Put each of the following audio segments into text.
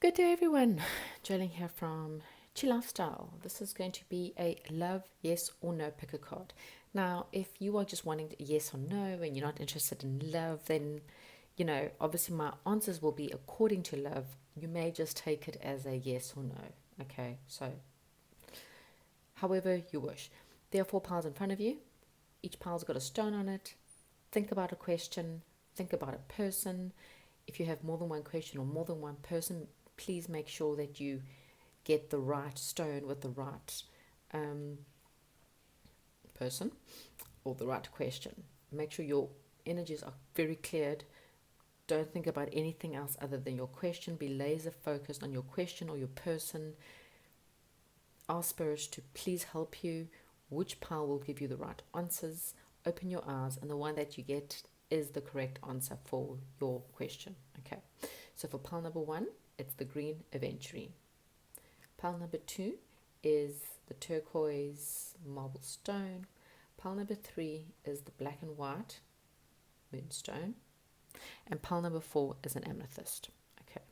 Good day, everyone. Jolene here from Chi Lifestyle. This is going to be a love, yes or no pick a card. Now, if you are just wanting yes or no and you're not interested in love, then, obviously my answers will be according to love. You may just take it as a yes or no. Okay, so however you wish. There are 4 piles in front of you. Each pile's got a stone on it. Think about a question, think about a person. If you have more than one question or more than one person, please make sure that you get the right stone with the right person or the right question. Make sure your energies are very cleared. Don't think about anything else other than your question. Be laser focused on your question or your person. Ask Spirit to please help you. Which pile will give you the right answers? Open your eyes, and the one that you get is the correct answer for your question. Okay, so for pile number 1, it's the green aventurine. Pile number 2 is the turquoise marble stone. Pile number 3 is the black and white moonstone. And pile number 4 is an amethyst. Okay,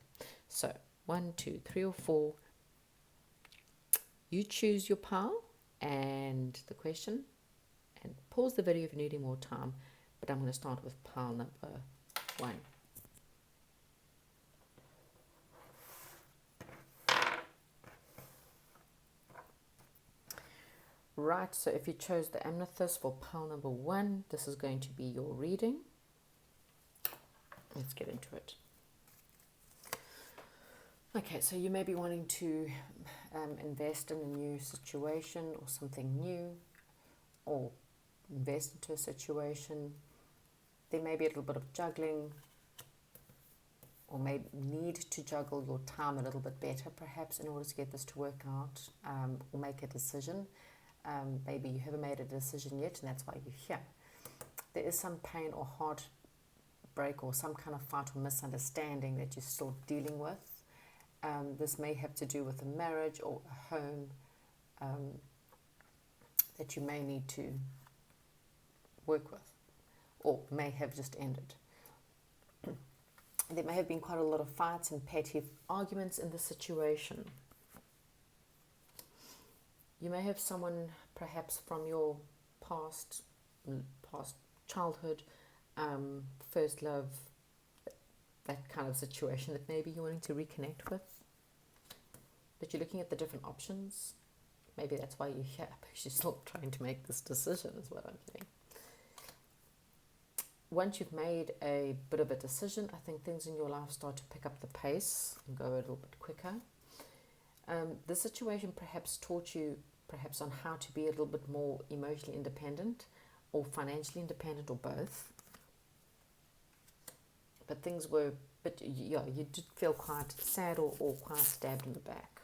so 1, 2, 3, or 4. You choose your pile and the question, and pause the video if you need any more time. But I'm going to start with pile number 1. Right, so if you chose the amethyst for pile number 1, this is going to be your reading. Let's get into it. Okay, so you may be wanting to invest in a new situation or something new, or invest into a situation. There may be a little bit of juggling, or may need to juggle your time a little bit better perhaps in order to get this to work out, or make a decision. Maybe you haven't made a decision yet and that's why you're here. There is some pain or heartbreak or some kind of fight or misunderstanding that you're still dealing with. This may have to do with a marriage or a home that you may need to work with, or may have just ended. There may have been quite a lot of fights and petty arguments in the situation. You may have someone perhaps from your past childhood, first love, that kind of situation that maybe you're wanting to reconnect with. But you're looking at the different options. Maybe that's why you're here, because you're still trying to make this decision, is what I'm getting. Once you've made a bit of a decision, I think things in your life start to pick up the pace and go a little bit quicker. This situation perhaps taught you perhaps on how to be a little bit more emotionally independent or financially independent, or both. But things were, you did feel quite sad or quite stabbed in the back.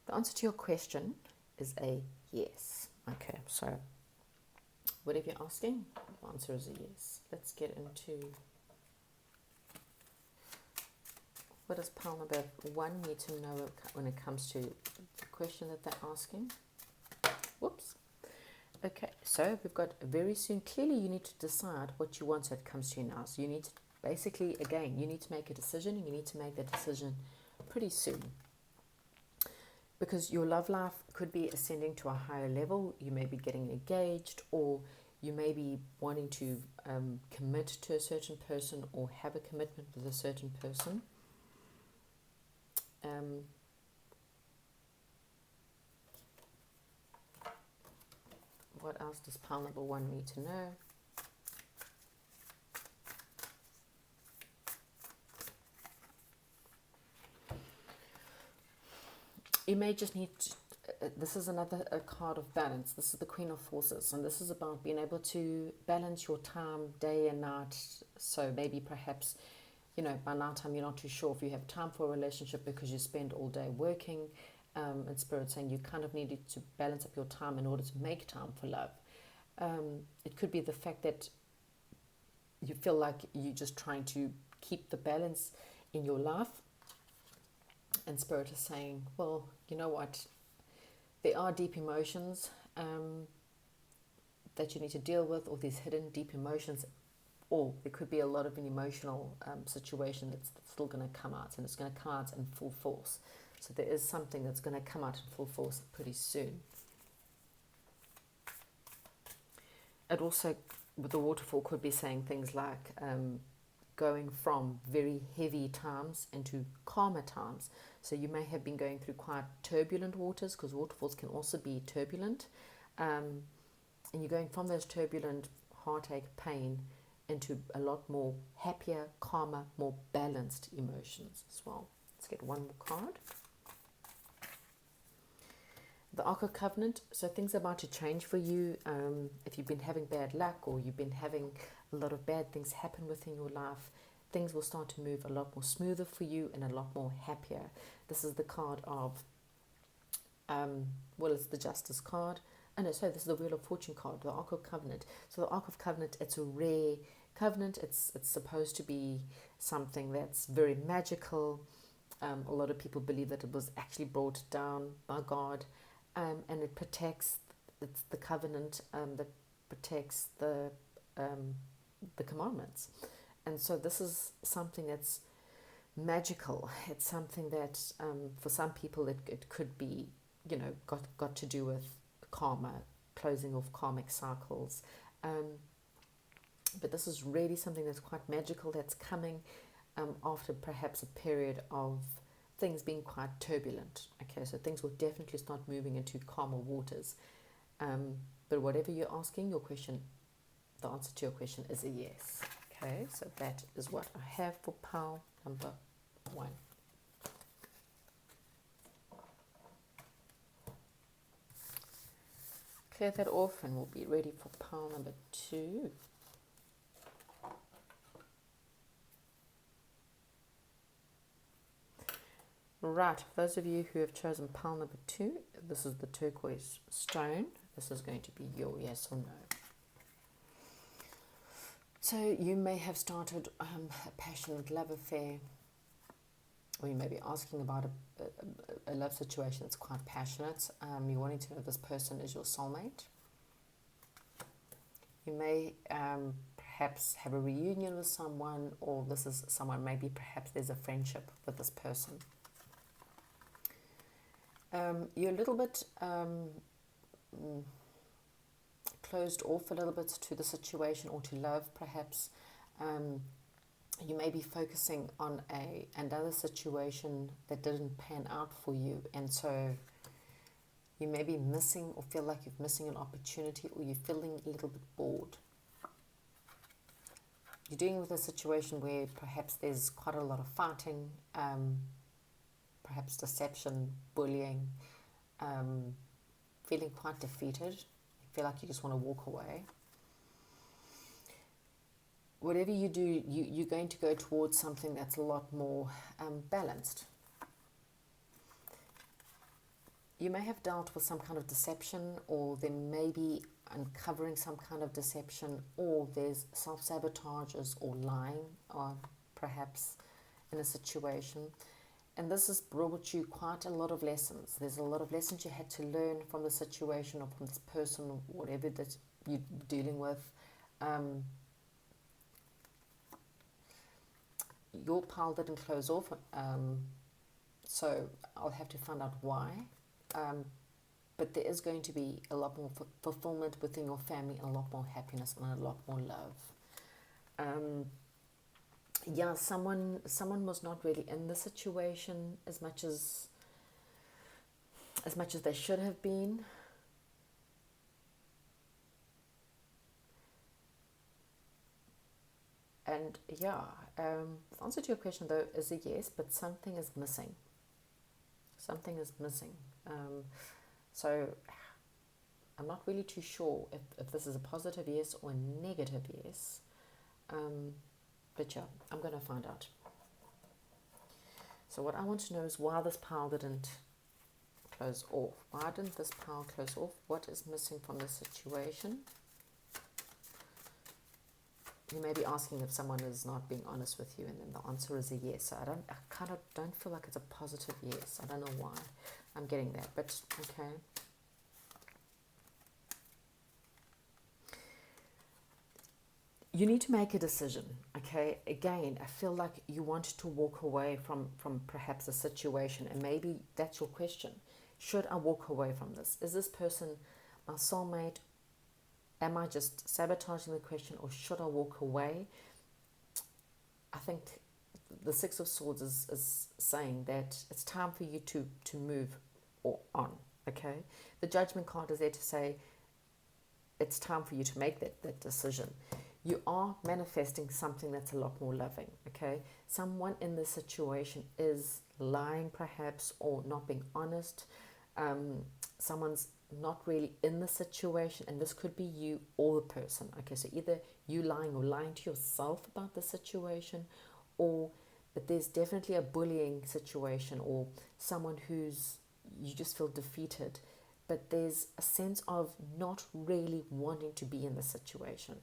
The answer to your question is a yes. Okay, so whatever you're asking, the answer is a yes. Let's get into what does pile number 1 need to know when it comes to the question that they're asking. Whoops. Okay, so we've got very soon. Clearly, you need to decide what you want, so it comes to you now. So you need to, basically, again, you need to make a decision, and you need to make that decision pretty soon. Because your love life could be ascending to a higher level. You may be getting engaged, or you may be wanting to commit to a certain person or have a commitment with a certain person. What else does pile number 1 need to know? You may just need to, this is another card of balance. This is the Queen of Forces, and this is about being able to balance your time day and night. So maybe perhaps, by night time you're not too sure if you have time for a relationship because you spend all day working. And Spirit saying you kind of needed to balance up your time in order to make time for love. It could be the fact that you feel like you're just trying to keep the balance in your life. And Spirit is saying, well, you know what? There are deep emotions that you need to deal with, or these hidden deep emotions, or there could be a lot of an emotional situation that's still going to come out, and it's going to come out in full force. So there is something that's going to come out in full force pretty soon. It also, with the waterfall, could be saying things like going from very heavy times into calmer times. So you may have been going through quite turbulent waters, because waterfalls can also be turbulent. And you're going from those turbulent heartache, pain, into a lot more happier, calmer, more balanced emotions as well. Let's get one more card. The Ark of Covenant, so things are about to change for you. If you've been having bad luck, or you've been having a lot of bad things happen within your life, things will start to move a lot more smoother for you and a lot more happier. This is the card of, it's the Justice card. This is the Wheel of Fortune card, the Ark of Covenant. So the Ark of Covenant, it's a rare covenant. It's supposed to be something that's very magical. A lot of people believe that it was actually brought down by God. And it protects, it's the covenant that protects the commandments. And so this is something that's magical. It's something that for some people it could be, got to do with karma, closing off karmic cycles. But this is really something that's quite magical, that's coming after perhaps a period of things being quite turbulent. Okay, so things will definitely start moving into calmer waters. But whatever you're asking, your question, the answer to your question is a yes. Okay, so that is what I have for pile number 1. Clear that off and we'll be ready for pile number 2. Right, for those of you who have chosen pile number 2, this is the turquoise stone. This is going to be your yes or no. So you may have started a passionate love affair, or you may be asking about a love situation that's quite passionate. You're wanting to know if this person is your soulmate. You may perhaps have a reunion with someone, or this is someone, maybe perhaps there's a friendship with this person. You're a little bit closed off a little bit to the situation or to love, perhaps. You may be focusing on another situation that didn't pan out for you, and so you may be missing or feel like you're missing an opportunity, or you're feeling a little bit bored. You're dealing with a situation where perhaps there's quite a lot of fighting, perhaps deception, bullying, feeling quite defeated. You feel like you just want to walk away. Whatever you do, you're going to go towards something that's a lot more balanced. You may have dealt with some kind of deception, or there may be uncovering some kind of deception, or there's self-sabotages or lying, or perhaps in a situation. And this has brought you quite a lot of lessons. There's a lot of lessons you had to learn from the situation, or from this person, or whatever that you're dealing with. Your pile didn't close off, so I'll have to find out why. But there is going to be a lot more fulfillment within your family, and a lot more happiness, and a lot more love. Someone was not really in the situation as much as they should have been. And the answer to your question though is a yes, but something is missing. Something is missing. So I'm not really too sure if this is a positive yes or a negative yes. But yeah, I'm going to find out. So what I want to know is why this pile didn't close off. Why didn't this pile close off? What is missing from the situation? You may be asking if someone is not being honest with you, and then the answer is a yes. So I kind of don't feel like it's a positive yes. I don't know why I'm getting that, but okay. You need to make a decision, okay? Again, I feel like you want to walk away from perhaps a situation, and maybe that's your question. Should I walk away from this? Is this person my soulmate? Am I just sabotaging the question, or should I walk away? I think the Six of Swords is saying that it's time for you to move on, okay? The Judgment card is there to say it's time for you to make that decision. You are manifesting something that's a lot more loving, okay? Someone in this situation is lying perhaps, or not being honest. Someone's not really in the situation, and this could be you or the person, okay? So either you lying or lying to yourself about the situation, but there's definitely a bullying situation, or someone who's, you just feel defeated, but there's a sense of not really wanting to be in the situation.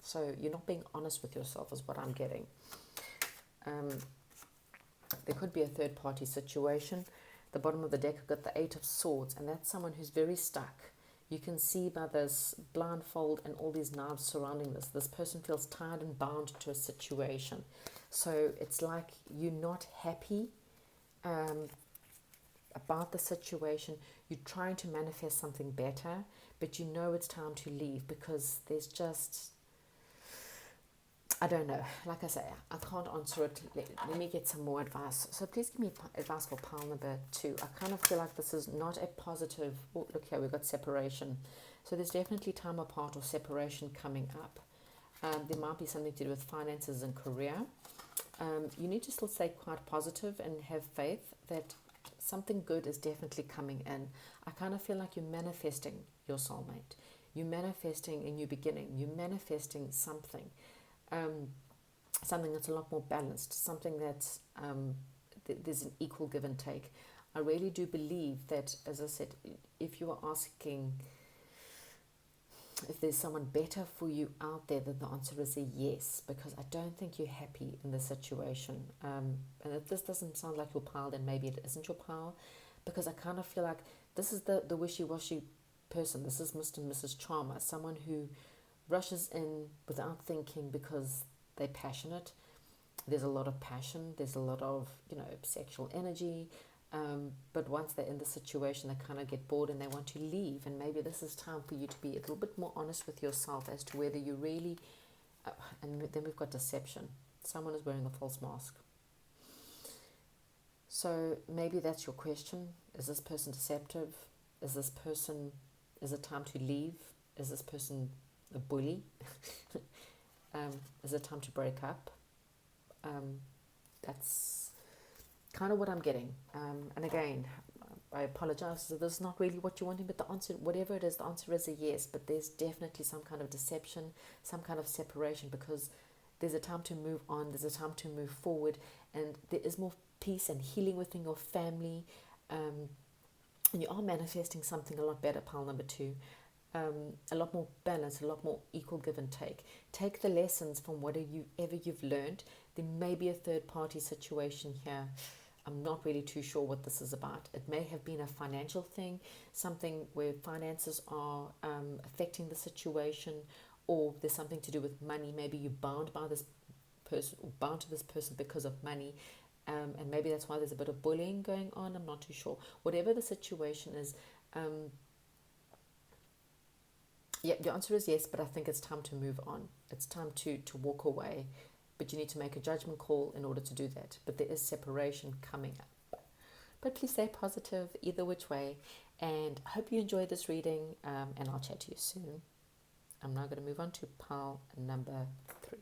So you're not being honest with yourself is what I'm getting. There could be a third party situation. The bottom of the deck, I've got the Eight of Swords, and that's someone who's very stuck. You can see by this blindfold and all these knives surrounding this person feels tied and bound to a situation. So it's like you're not happy about the situation. You're trying to manifest something better, but you know it's time to leave because there's just, I don't know. Like I say, I can't answer it. Let me get some more advice. So please give me advice for pile number 2. I kind of feel like this is not a positive. Oh, look here, we've got separation. So there's definitely time apart or separation coming up. There might be something to do with finances and career. You need to still stay quite positive and have faith that something good is definitely coming in. I kind of feel like you're manifesting your soulmate. You're manifesting a new beginning. You're manifesting something. Something that's a lot more balanced, something that's there's an equal give and take. I really do believe that, as I said, if you are asking if there's someone better for you out there, then the answer is a yes, because I don't think you're happy in the situation. And if this doesn't sound like your pile, then maybe it isn't your pile, because I kind of feel like this is the wishy-washy person. This is Mr. and Mrs. Charmer, someone who rushes in without thinking because they're passionate. There's a lot of passion. There's a lot of, sexual energy. But once they're in the situation, they kind of get bored and they want to leave. And maybe this is time for you to be a little bit more honest with yourself as to whether you really... and then we've got deception. Someone is wearing a false mask. So maybe that's your question. Is this person deceptive? Is it time to leave? Is this person a bully? Is it time to break up? That's kind of what I'm getting. And again, I apologize if this is not really what you're wanting, but the answer, whatever it is, the answer is a yes. But there's definitely some kind of deception, some kind of separation, because there's a time to move on, there's a time to move forward, and there is more peace and healing within your family. And you are manifesting something a lot better, pile number 2. A lot more balance, a lot more equal give and take. Take the lessons from whatever you've learned. There may be a third party situation here. I'm not really too sure what this is about. It may have been a financial thing, something where finances are affecting the situation, or there's something to do with money. Maybe you're bound by this person, or bound to this person because of money. And maybe that's why there's a bit of bullying going on. I'm not too sure. Whatever the situation is, yeah, the answer is yes, but I think it's time to move on. It's time to walk away, but you need to make a judgment call in order to do that. But there is separation coming up. But please stay positive either which way, and I hope you enjoyed this reading, and I'll chat to you soon. I'm now going to move on to pile number 3.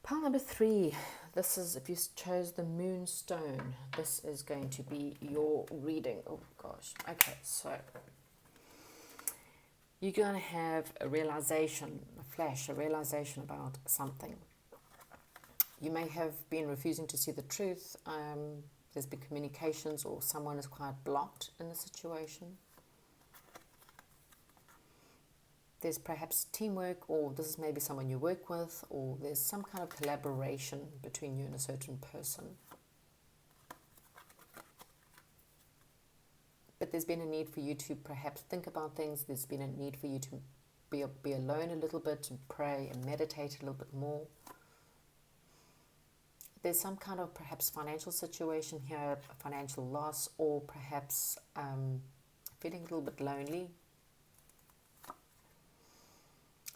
Pile number 3, this is, if you chose the Moonstone, this is going to be your reading. Oh gosh, okay, so you're going to have a realization, a realization about something. You may have been refusing to see the truth. There's been communications, or someone is quite blocked in the situation. there's perhaps teamwork, or this is maybe someone you work with, or there's some kind of collaboration between you and a certain person. But there's been a need for you to perhaps think about things. There's been a need for you to be alone a little bit and pray and meditate a little bit more. There's some kind of perhaps financial situation here, a financial loss, or perhaps feeling a little bit lonely.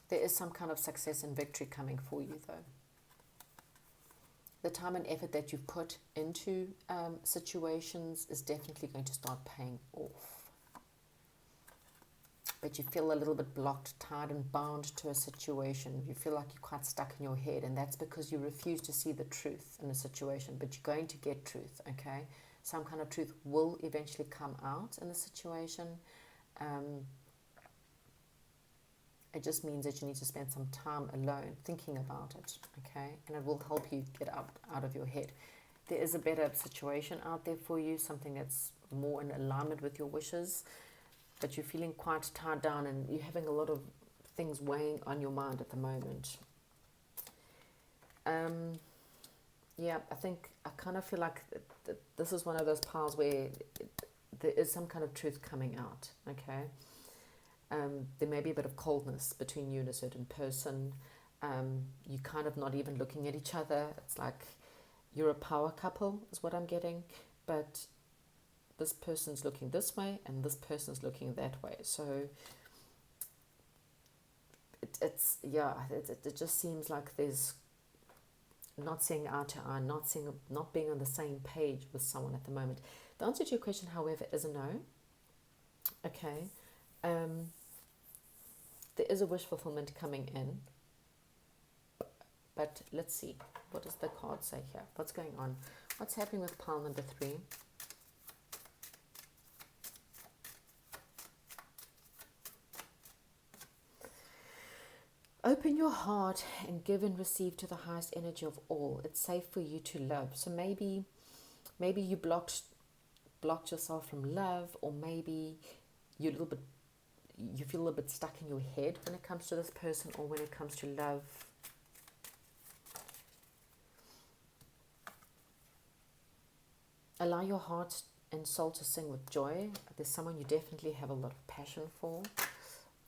There is some kind of success and victory coming for you, though. The time and effort that you've put into situations is definitely going to start paying off. But you feel a little bit blocked, tied and bound to a situation. You feel like you're quite stuck in your head, and that's because you refuse to see the truth in a situation. But you're going to get truth, okay? Some kind of truth will eventually come out in the situation. It just means that you need to spend some time alone thinking about it, okay? And it will help you get out of your head. There is a better situation out there for you, something that's more in alignment with your wishes, but you're feeling quite tied down and you're having a lot of things weighing on your mind at the moment. Yeah, I kind of feel like this is one of those piles where there is some kind of truth coming out, okay? There may be a bit of coldness between you and a certain person. You're kind of not even looking at each other. It's like you're a power couple is what I'm getting, but this person's looking this way and this person's looking that way. So it just seems like there's not seeing eye to eye, not being on the same page with someone at the moment. The answer to your question, however, is a no. Okay. There is a wish fulfillment coming in, but let's see. What does the card say here? What's going on? What's happening with pile number 3? Open your heart and give and receive to the highest energy of all. It's safe for you to love. So maybe you blocked yourself from love, or maybe you feel a little bit stuck in your head when it comes to this person, or when it comes to love. Allow your heart and soul to sing with joy. There's someone you definitely have a lot of passion for.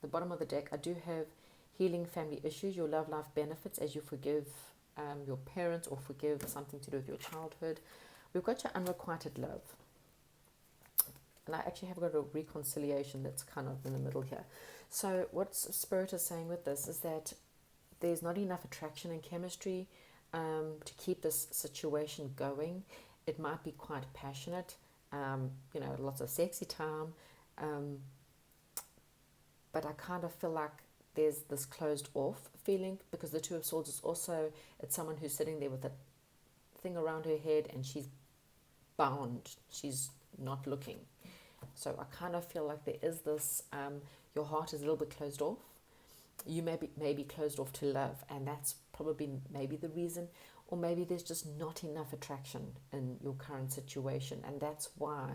The bottom of the deck, I do have healing family issues, your love life benefits as you forgive your parents or forgive something to do with your childhood. We've got your unrequited love. And I actually have got a reconciliation that's kind of in the middle here. So what Spirit is saying with this is that there's not enough attraction and chemistry to keep this situation going. It might be quite passionate, lots of sexy time. But I kind of feel like there's this closed off feeling, because the Two of Swords is also, it's someone who's sitting there with a thing around her head and she's bound. She's not looking. So I kind of feel like there is this, your heart is a little bit closed off. You may be closed off to love, and that's probably maybe the reason, or maybe there's just not enough attraction in your current situation, and that's why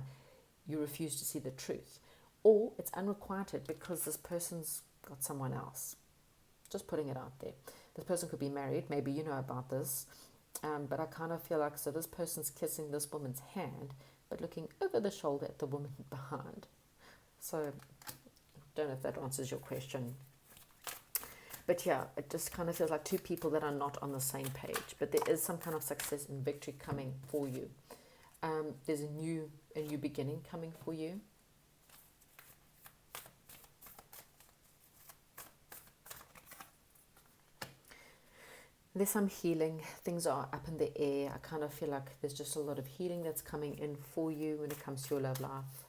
you refuse to see the truth. Or it's unrequited because this person's got someone else. Just putting it out there. This person could be married. Maybe you know about this. But I kind of feel like, so this person's kissing this woman's hand, but looking over the shoulder at the woman behind. So I don't know if that answers your question. But yeah, it just kind of feels like two people that are not on the same page. But there is some kind of success and victory coming for you. There's a new beginning coming for you. There's some healing. Things are up in the air. I kind of feel like there's just a lot of healing that's coming in for you when it comes to your love life.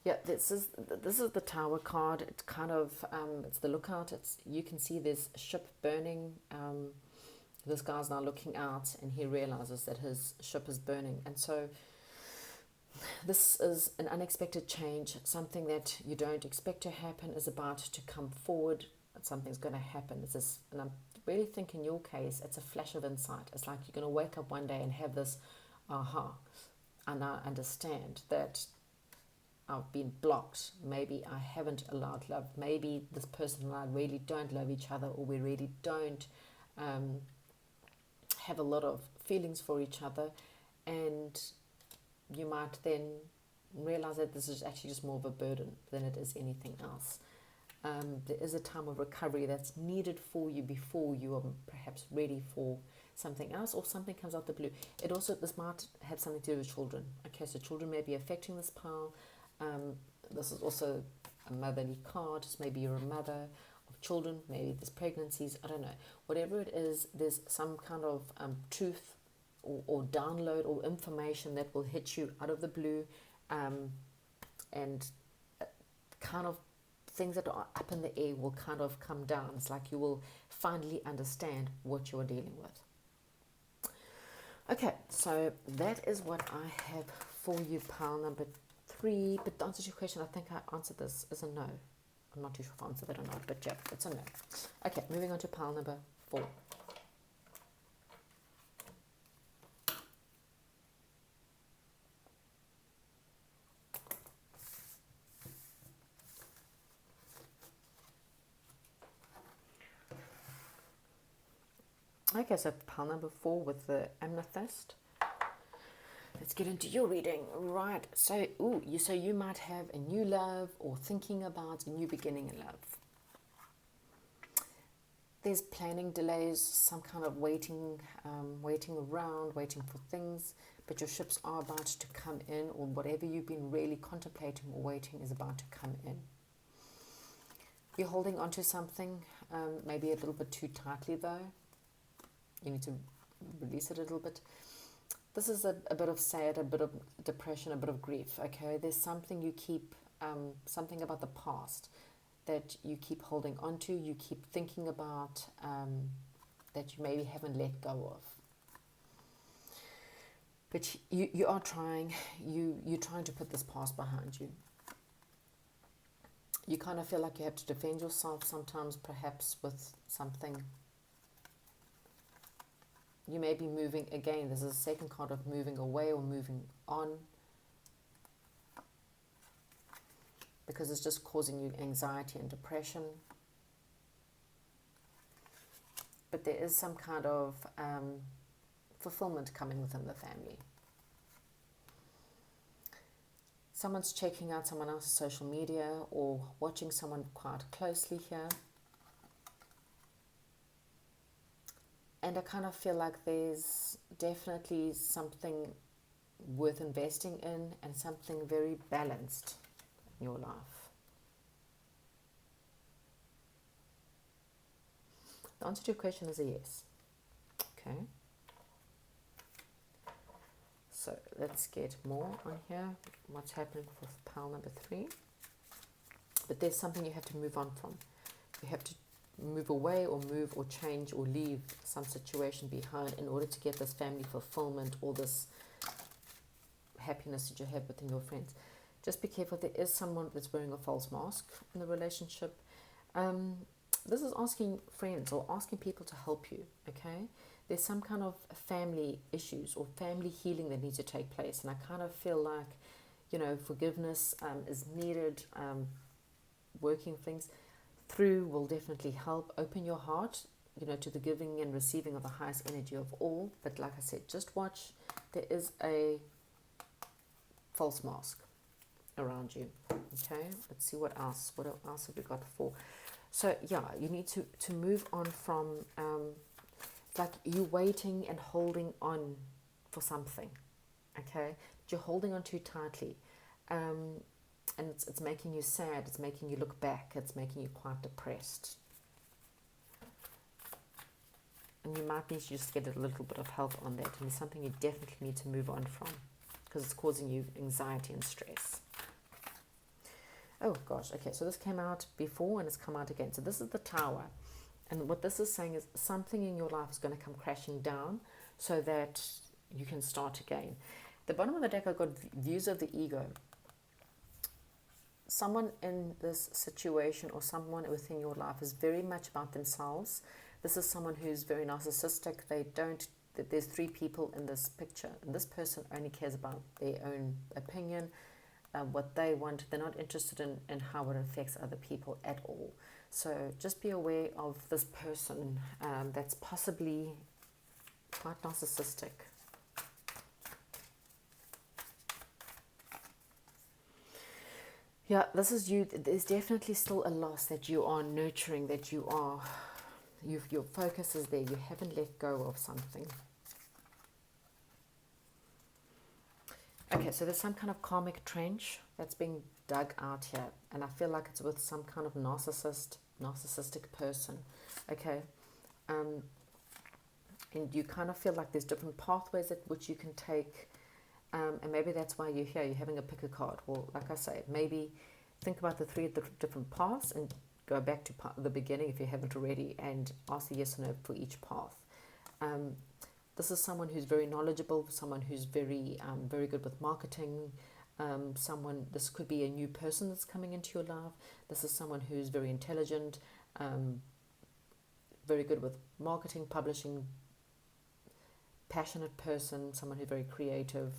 Yeah, this is the Tower card. It's kind of it's the lookout. You can see there's a ship burning. This guy's now looking out and he realizes that his ship is burning, and so this is an unexpected change. Something that you don't expect to happen is about to come forward. Something's going to happen. And I really think in your case, it's a flash of insight. It's like you're going to wake up one day and have this aha. And I understand that I've been blocked. Maybe I haven't allowed love. Maybe this person and I really don't love each other, or we really don't um, have a lot of feelings for each other. And you might then realize that this is actually just more of a burden than it is anything else. There is a time of recovery that's needed for you before you are perhaps ready for something else, or something comes out the blue. This might have something to do with children. Okay, so children may be affecting this pile. This is also a motherly card. So maybe you're a mother of children. Maybe there's pregnancies. I don't know. Whatever it is, there's some kind of truth or download or information that will hit you out of the blue, and kind of things that are up in the air will kind of come down. It's like you will finally understand what you are dealing with. Okay, so that is what I have for you, pile number 3. But to answer your question, I think I answered this as a no. I'm not too sure if I answered that or not, but yeah, it's a no. Okay, moving on to pile number 4. Okay, so pile number 4 with the amethyst. Let's get into your reading. Right, so you might have a new love, or thinking about a new beginning in love. There's planning delays, some kind of waiting around, waiting for things, but your ships are about to come in, or whatever you've been really contemplating or waiting is about to come in. You're holding on to something, maybe a little bit too tightly though. You need to release it a little bit. This is a bit of sad, a bit of depression, a bit of grief, okay? There's something you keep, something about the past that you keep holding on to, you keep thinking about, that you maybe haven't let go of. But you are trying, you're trying to put this past behind you. You kind of feel like you have to defend yourself sometimes, perhaps with something. You may be moving, again, this is a second card of moving away or moving on, because it's just causing you anxiety and depression. But there is some kind of fulfillment coming within the family. Someone's checking out someone else's social media or watching someone quite closely here. And I kind of feel like there's definitely something worth investing in, and something very balanced in your life. The answer to your question is a yes. Okay. So let's get more on here. What's happening with pile number 3? But there's something you have to move on from. You have to move away or move or change or leave some situation behind in order to get this family fulfillment or this happiness that you have within your friends. Just be careful. There is someone that's wearing a false mask in the relationship. This is asking friends or asking people to help you, okay? There's some kind of family issues or family healing that needs to take place. And I kind of feel like, forgiveness is needed, working things through will definitely help. Open your heart, to the giving and receiving of the highest energy of all. But like I said, just watch. There is a false mask around you. Okay, let's see what else. What else have we got for? So yeah, you need to move on from like you waiting and holding on for something. Okay, but you're holding on too tightly. And it's making you sad, it's making you look back, it's making you quite depressed. And you might need to just get a little bit of help on that. And it's something you definitely need to move on from, because it's causing you anxiety and stress. Oh gosh, okay, so this came out before and it's come out again. So this is the Tower. And what this is saying is something in your life is going to come crashing down so that you can start again. The bottom of the deck, I've got views of the ego. Someone in this situation or someone within your life is very much about themselves. This is someone who's very narcissistic. There's 3 people in this picture, and this person only cares about their own opinion. what they want. They're not interested in how it affects other people at all. So just be aware of this person that's possibly quite narcissistic. Yeah, this is you. There's definitely still a loss that you are nurturing, that your focus is there. You haven't let go of something. Okay, so there's some kind of karmic trench that's being dug out here, and I feel like it's with some kind of narcissistic person. Okay, and you kind of feel like there's different pathways at which you can take, and maybe that's why you're here. You're having a pick a card. Well, like I say, maybe think about the three different paths and go back to the beginning if you haven't already, and ask the yes or no for each path. This is someone who's very knowledgeable, someone who's very good with marketing. This could be a new person that's coming into your life. This is someone who's very intelligent, very good with marketing, publishing, passionate person, someone who's very creative.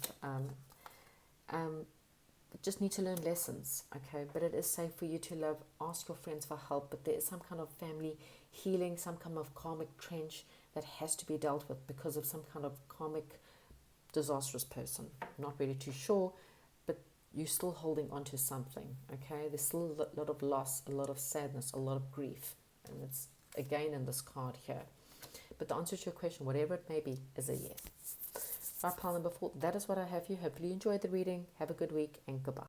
Just need to learn lessons, okay? But it is safe for you to love. Ask your friends for help, but there is some kind of family healing, some kind of karmic trench that has to be dealt with because of some kind of karmic disastrous person. I'm not really too sure, but you're still holding on to something, okay? There's still a lot of loss, a lot of sadness, a lot of grief, and it's again in this card here. But the answer to your question, whatever it may be, is a yes. Right, pile number 4, that is what I have for you. Hopefully you enjoyed the reading. Have a good week and goodbye.